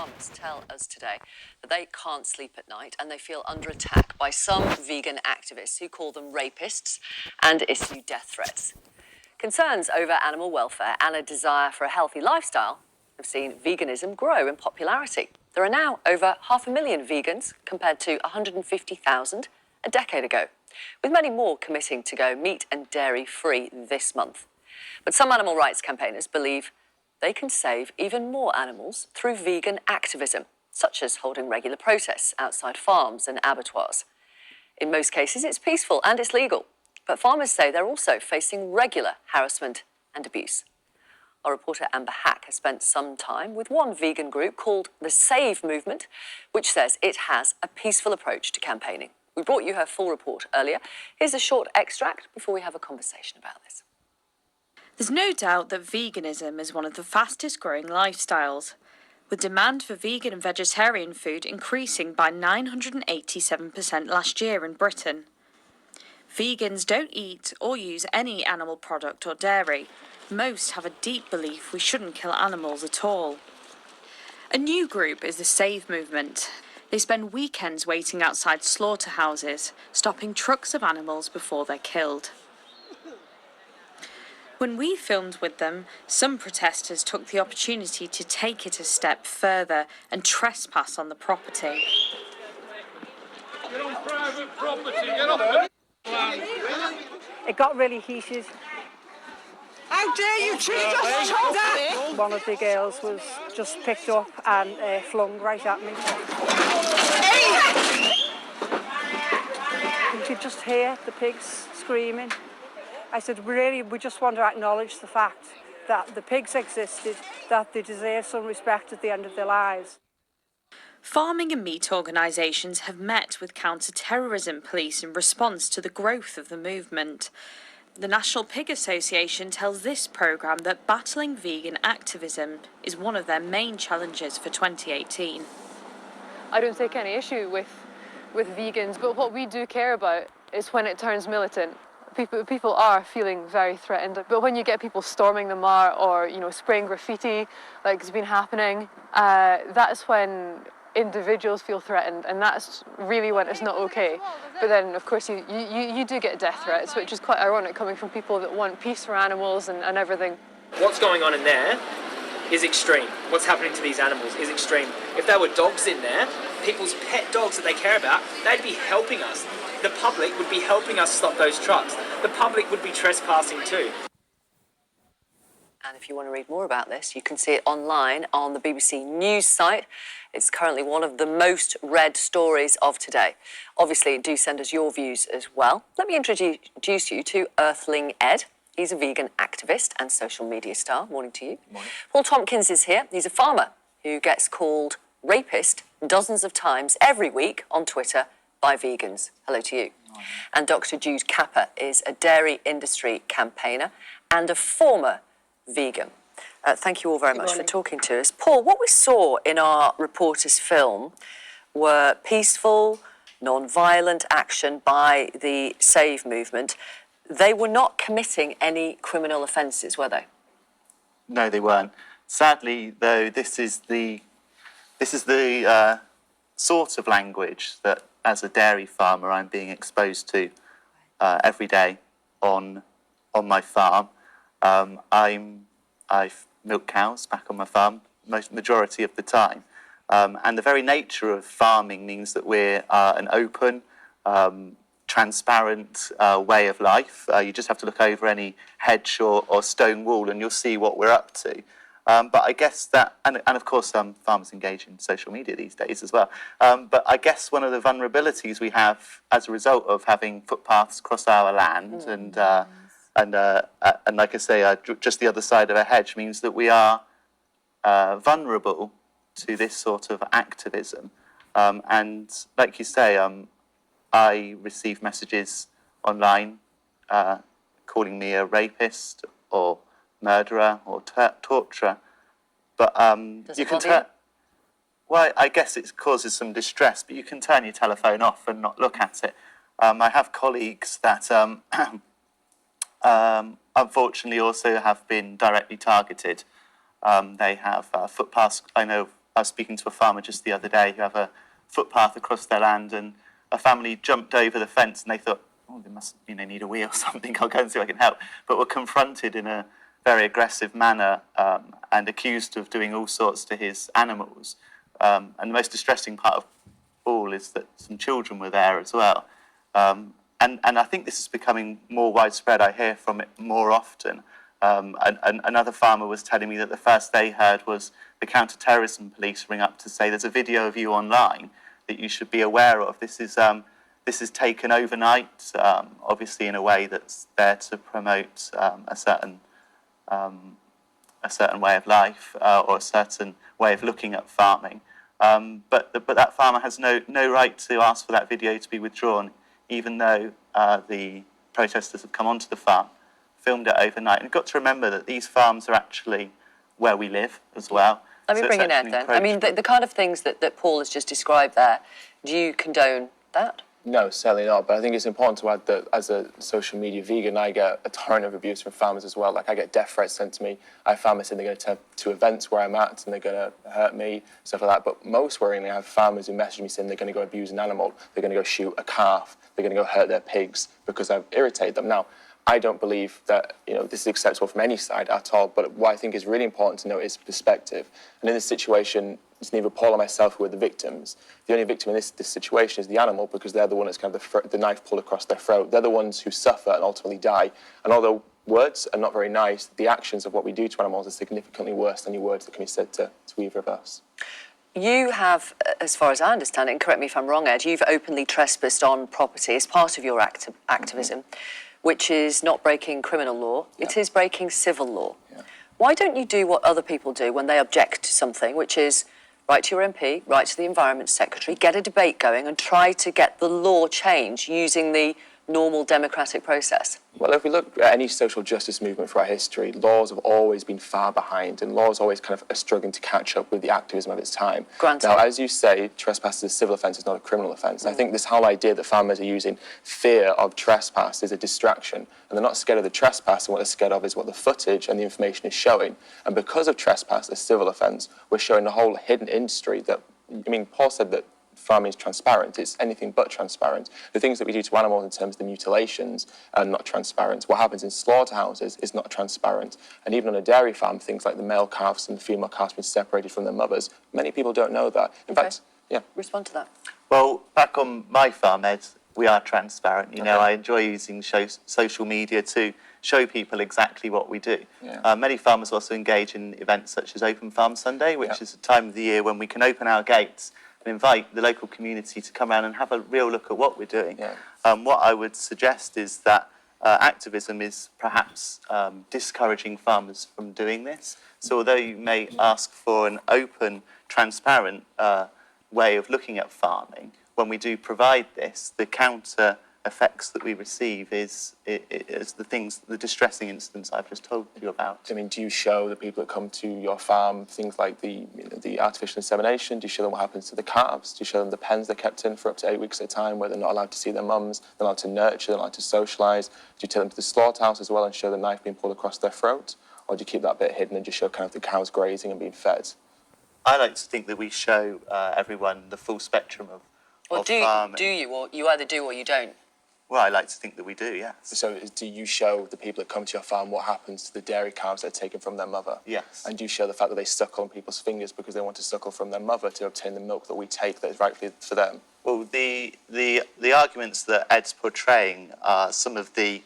farmers tell us today that they can't sleep at night and they feel under attack by some vegan activists who call them rapists and issue death threats. Concerns over animal welfare and a desire for a healthy lifestyle have seen veganism grow in popularity. There are now over 500,000 vegans compared to 150,000 a decade ago, with many more committing to go meat and dairy free this month. But some animal rights campaigners believe they can save even more animals through vegan activism, such as holding regular protests outside farms and abattoirs. In most cases, it's peaceful and it's legal, but farmers say they're also facing regular harassment and abuse. Our reporter Amber Hack has spent some time with one vegan group called the Save Movement, which says it has a peaceful approach to campaigning. We brought you her full report earlier. Here's a short extract before we have a conversation about this. There's no doubt that veganism is one of the fastest growing lifestyles, with demand for vegan and vegetarian food increasing by 987% last year in Britain. Vegans don't eat or use any animal product or dairy. Most have a deep belief we shouldn't kill animals at all. A new group is the Save Movement. They spend weekends waiting outside slaughterhouses, stopping trucks of animals before they're killed. When we filmed with them, some protesters took the opportunity to take it a step further and trespass on the property. Get on private property, get off the land. It got really heated. How dare you treat us that? One of the girls was just picked up and flung right at me. You could just hear the pigs screaming. I said, we just want to acknowledge the fact that the pigs existed, that they deserve some respect at the end of their lives. Farming and meat organisations have met with counter-terrorism police in response to the growth of the movement. The National Pig Association tells this programme that battling vegan activism is one of their main challenges for 2018. I don't take any issue with vegans, but what we do care about is when it turns militant. People are feeling very threatened, but when you get people storming the mart or spraying graffiti like has been happening, that's when individuals feel threatened, and that's really when it's not okay. But then, of course, you do get death threats, which is quite ironic coming from people that want peace for animals and everything. What's going on in there is extreme. What's happening to these animals is extreme. If there were dogs in there, people's pet dogs that they care about, they'd be helping us. The public would be helping us stop those trucks. The public would be trespassing too. And if you want to read more about this, you can see it online on the BBC News site. It's currently one of the most read stories of today. Obviously, do send us your views as well. Let me introduce you to Earthling Ed. He's a vegan activist and social media star. Morning to you. Morning. Paul Tompkins is here. He's a farmer who gets called rapist dozens of times every week on Twitter by vegans. Hello to you. Morning. And Dr. Jude Capper is a dairy industry campaigner and a former vegan. Thank you all very much for talking to us. Paul, what we saw in our reporter's film were peaceful, non-violent action by the Save movement. They were not committing any criminal offences, were they? No, they weren't. Sadly, though, this is the sort of language that, as a dairy farmer, I'm being exposed to every day on my farm. I milk cows back on my farm majority of the time, and the very nature of farming means that we're an open, transparent way of life. You just have to look over any hedge or stone wall and you'll see what we're up to. But I guess that, and of course farmers engage in social media these days as well, but I guess one of the vulnerabilities we have as a result of having footpaths across our land and like I say, just the other side of a hedge means that we are vulnerable to this sort of activism. And like you say, I receive messages online calling me a rapist or murderer or torturer. But you can turn. Well, I guess it causes some distress, but you can turn your telephone off and not look at it. I have colleagues that unfortunately also have been directly targeted. They have footpaths. I know I was speaking to a farmer just the other day who have a footpath across their land, and a family jumped over the fence and they thought, oh, they must need a wee or something, I'll go and see if I can help. But were confronted in a very aggressive manner and accused of doing all sorts to his animals. And the most distressing part of all is that some children were there as well. And I think this is becoming more widespread. I hear from it more often. Another farmer was telling me that the first they heard was the counter-terrorism police ring up to say there's a video of you online that you should be aware of. This is taken overnight, obviously in a way that's there to promote a certain way of life or a certain way of looking at farming. But that farmer has no right to ask for that video to be withdrawn, even though the protesters have come onto the farm, filmed it overnight. And you've got to remember that these farms are actually where we live as well. Let me bring in Ed then. I mean, the kind of things that Paul has just described there, do you condone that? No, certainly not. But I think it's important to add that as a social media vegan, I get a torrent of abuse from farmers as well. Like, I get death threats sent to me. I have farmers saying they're going to events where I'm at and they're going to hurt me, stuff like that. But most worryingly, I have farmers who message me saying they're going to go abuse an animal. They're going to go shoot a calf. They're going to go hurt their pigs because I've irritated them. Now, I don't believe that this is acceptable from any side at all. But what I think is really important to note is perspective. And in this situation, it's neither Paul or myself who are the victims. The only victim in this situation is the animal, because they're the one that's kind of the knife pulled across their throat. They're the ones who suffer and ultimately die. And although words are not very nice, the actions of what we do to animals are significantly worse than any words that can be said to either of us. You have, as far as I understand it, and correct me if I'm wrong, Ed, you've openly trespassed on property as part of your activism, which is not breaking criminal law, it is breaking civil law. Yeah. Why don't you do what other people do when they object to something, which is write to your MP, write to the Environment Secretary, get a debate going and try to get the law changed using the normal democratic process? Well, if we look at any social justice movement throughout history, laws have always been far behind, and laws always kind of are struggling to catch up with the activism of its time. Granted. Now, as you say, trespass is a civil offence, it's not a criminal offence. I think this whole idea that farmers are using fear of trespass is a distraction, and they're not scared of the trespass, and what they're scared of is what the footage and the information is showing. And because of trespass, a civil offence, we're showing a whole hidden industry that, Paul said that farming is transparent. It's anything but transparent. The things that we do to animals in terms of the mutilations are not transparent. What happens in slaughterhouses is not transparent. And even on a dairy farm, things like the male calves and the female calves being separated from their mothers, many people don't know that. In fact, Respond to that. Well, back on my farm, Ed, we are transparent. I enjoy using social media to show people exactly what we do. Yeah. Many farmers also engage in events such as Open Farm Sunday, which is a time of the year when we can open our gates and invite the local community to come around and have a real look at what we're doing. Yeah. What I would suggest is that activism is perhaps discouraging farmers from doing this. So although you may ask for an open, transparent way of looking at farming, when we do provide this, the counter effects that we receive is the distressing instance I've just told you about. Do you show the people that come to your farm things like the artificial insemination? Do you show them what happens to the calves? Do you show them the pens they're kept in for up to 8 weeks at a time where they're not allowed to see their mums, they're not allowed to nurture, they're not allowed to socialise? Do you take them to the slaughterhouse as well and show the knife being pulled across their throat? Or do you keep that bit hidden and just show kind of the cows grazing and being fed? I like to think that we show everyone the full spectrum of farming. Do you, or you either do or you don't? Well, I like to think that we do, yes. So do you show the people that come to your farm what happens to the dairy calves that are taken from their mother? Yes. And do you show the fact that they suckle on people's fingers because they want to suckle from their mother to obtain the milk that we take that is rightfully for them? Well, the arguments that Ed's portraying are some of the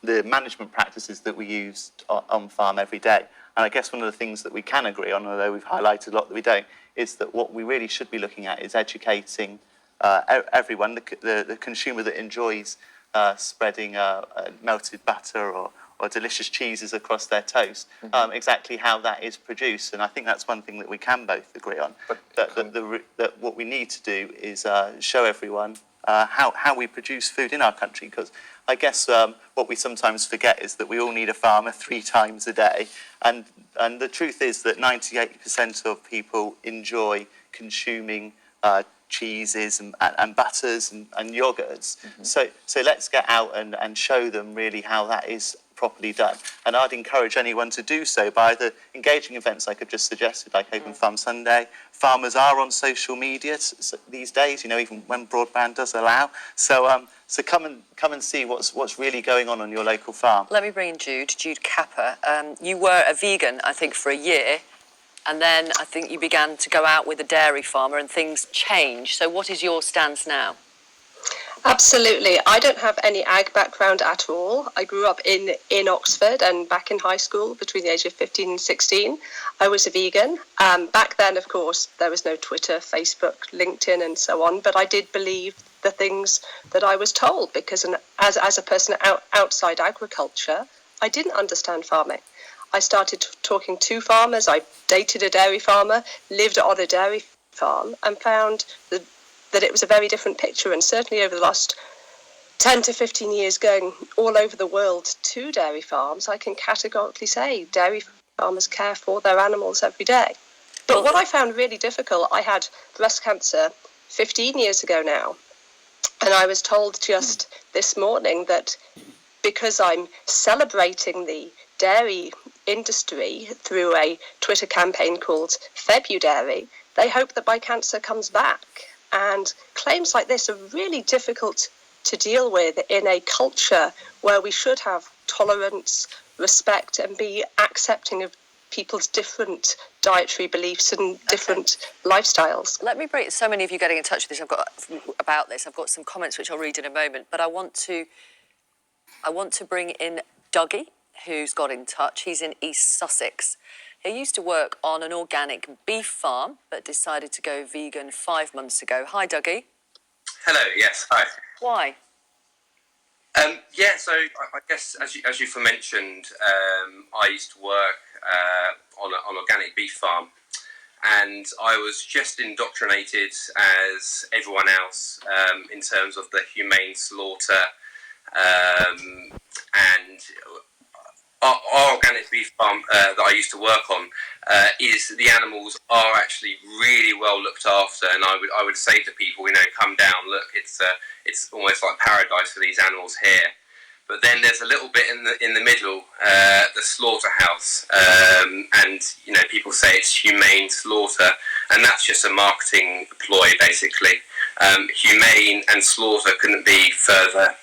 management practices that we use on farm every day. And I guess one of the things that we can agree on, although we've highlighted a lot that we don't, is that what we really should be looking at is educating everyone, the consumer that enjoys spreading melted butter or delicious cheeses across their toast, exactly how that is produced. And I think that's one thing that we can both agree on, that what we need to do is show everyone how we produce food in our country, because I guess what we sometimes forget is that we all need a farmer 3 times a day, and the truth is that 98% of people enjoy consuming cheeses and butters and yogurts. So let's get out and show them really how that is properly done. And I'd encourage anyone to do so by the engaging events like I've just suggested, like Open Farm Sunday. Farmers are on social media these days, even when broadband does allow. So come and see what's really going on your local farm. Let me bring in Jude Capper. You were a vegan, I think, for a year, and then I think you began to go out with a dairy farmer and things changed. So what is your stance now? Absolutely. I don't have any ag background at all. I grew up in Oxford, and back in high school between the age of 15 and 16, I was a vegan. Back then, of course, there was no Twitter, Facebook, LinkedIn and so on, but I did believe the things that I was told because as a person outside agriculture, I didn't understand farming. I started talking to farmers. I dated a dairy farmer, lived on a dairy farm and found that it was a very different picture, and certainly over the last 10 to 15 years going all over the world to dairy farms, I can categorically say dairy farmers care for their animals every day. But what I found really difficult, I had breast cancer 15 years ago now, and I was told just this morning that because I'm celebrating the dairy industry through a Twitter campaign called Febudairy, they hope that my cancer comes back. And claims like this are really difficult to deal with in a culture where we should have tolerance, respect, and be accepting of people's different dietary beliefs and different lifestyles. Let me bring, so many of you getting in touch with this. I've got some comments which I'll read in a moment, but I want to bring in Dougie, who's got in touch. He's in East Sussex. He used to work on an organic beef farm, but decided to go vegan 5 months ago. Hi, Dougie. Hello, yes, hi. Why? So I guess, as you mentioned, I used to work on an organic beef farm, and I was just indoctrinated as everyone else in terms of the humane slaughter and our organic beef farm that I used to work on is the animals are actually really well looked after, and I would say to people, come down, look, it's almost like paradise for these animals here. But then there's a little bit in the middle, the slaughterhouse, and people say it's humane slaughter, and that's just a marketing ploy basically. Humane and slaughter couldn't be further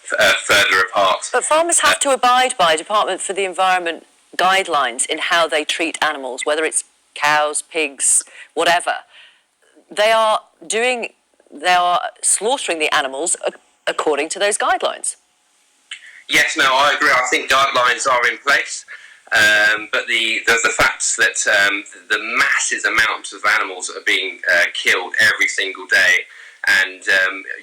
apart. But farmers have to abide by Department for the Environment guidelines in how they treat animals, whether it's cows, pigs, whatever. They are slaughtering the animals according to those guidelines. Yes, no, I agree. I think guidelines are in place, but the facts that the massive amounts of animals that are being killed every single day. And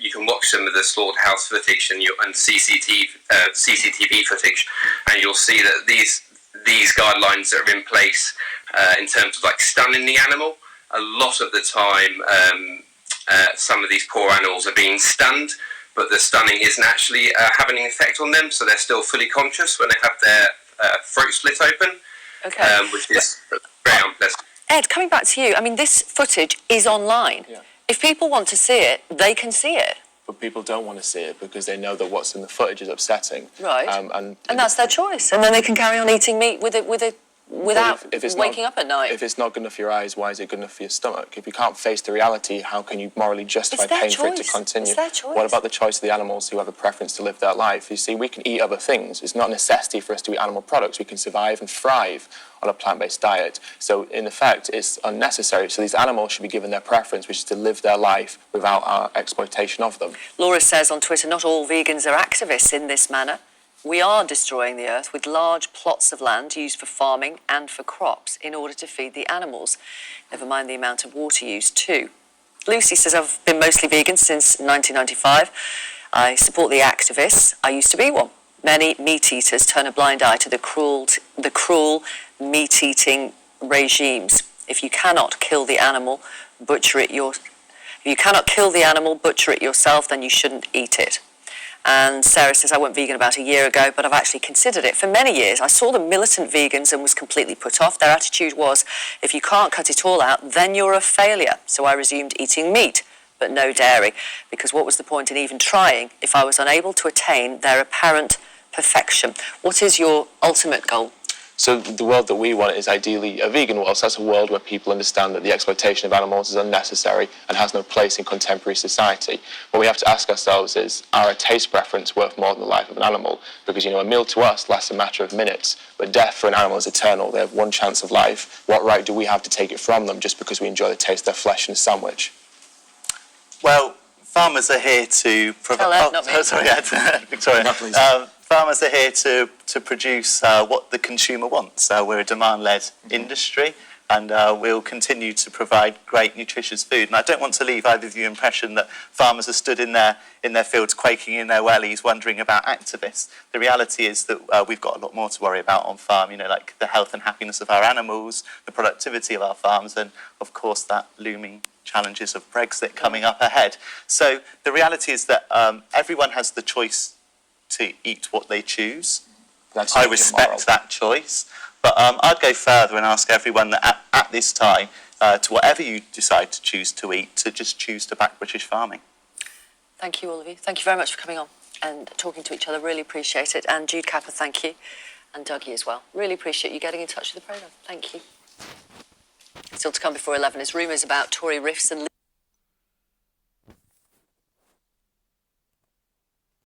you can watch some of the slaughterhouse footage and CCTV footage, and you'll see that these guidelines that are in place in terms of like stunning the animal. A lot of the time, some of these poor animals are being stunned, but the stunning isn't actually having an effect on them, so they're still fully conscious when they have their throat slit open, which is very unpleasant. Ed, coming back to you, I mean, this footage is online. Yeah. If people want to see it, they can see it. But people don't want to see it because they know that what's in the footage is upsetting. Right. And that's their choice. And then they can carry on eating meat without waking up at night. If it's not good enough for your eyes, why is it good enough for your stomach? If you can't face the reality, how can you morally justify paying for it to continue? It's their choice. What about the choice of the animals who have a preference to live their life? You see, we can eat other things. It's not a necessity for us to eat animal products. We can survive and thrive on a plant-based diet. So in effect, it's unnecessary. So these animals should be given their preference, which is to live their life without our exploitation of them. Laura says on Twitter, not all vegans are activists in this manner. We are destroying the earth with large plots of land used for farming and for crops in order to feed the animals. Never mind the amount of water used too. Lucy says, I've been mostly vegan since 1995. I support the activists. I used to be one. Many meat eaters turn a blind eye to the cruel meat-eating regimes. If you cannot kill the animal, butcher it yourself, then you shouldn't eat it. And Sarah says, I went vegan about a year ago, but I've actually considered it for many years. I saw the militant vegans and was completely put off. Their attitude was, if you can't cut it all out, then you're a failure. So I resumed eating meat, but no dairy, because what was the point in even trying if I was unable to attain their apparent perfection. What is your ultimate goal? So the world that we want is ideally a vegan world. So that's a world where people understand that the exploitation of animals is unnecessary and has no place in contemporary society. What we have to ask ourselves is, are a taste preference worth more than the life of an animal? Because, a meal to us lasts a matter of minutes, but death for an animal is eternal. They have one chance of life. What right do we have to take it from them just because we enjoy the taste of their flesh in a sandwich? Well, farmers are here to provide... not me. Sorry, Victoria. No, please. Farmers are here to produce what the consumer wants. We're a demand-led industry, and we'll continue to provide great, nutritious food. And I don't want to leave either of you the impression that farmers are stood in their fields, quaking in their wellies, wondering about activists. The reality is that we've got a lot more to worry about on farm, like the health and happiness of our animals, the productivity of our farms, and, of course, that looming challenges of Brexit coming up ahead. So the reality is that everyone has the choice to eat what they choose. I respect that choice, but I'd go further and ask everyone that at this time, to whatever you decide to choose to eat, to just choose to back British farming. Thank you, all of you. Thank you very much for coming on and talking to each other. Really appreciate it. And Jude Capper, thank you. And Dougie as well. Really appreciate you getting in touch with the programme. Thank you. Still to come before 11 is rumours about Tory rifts and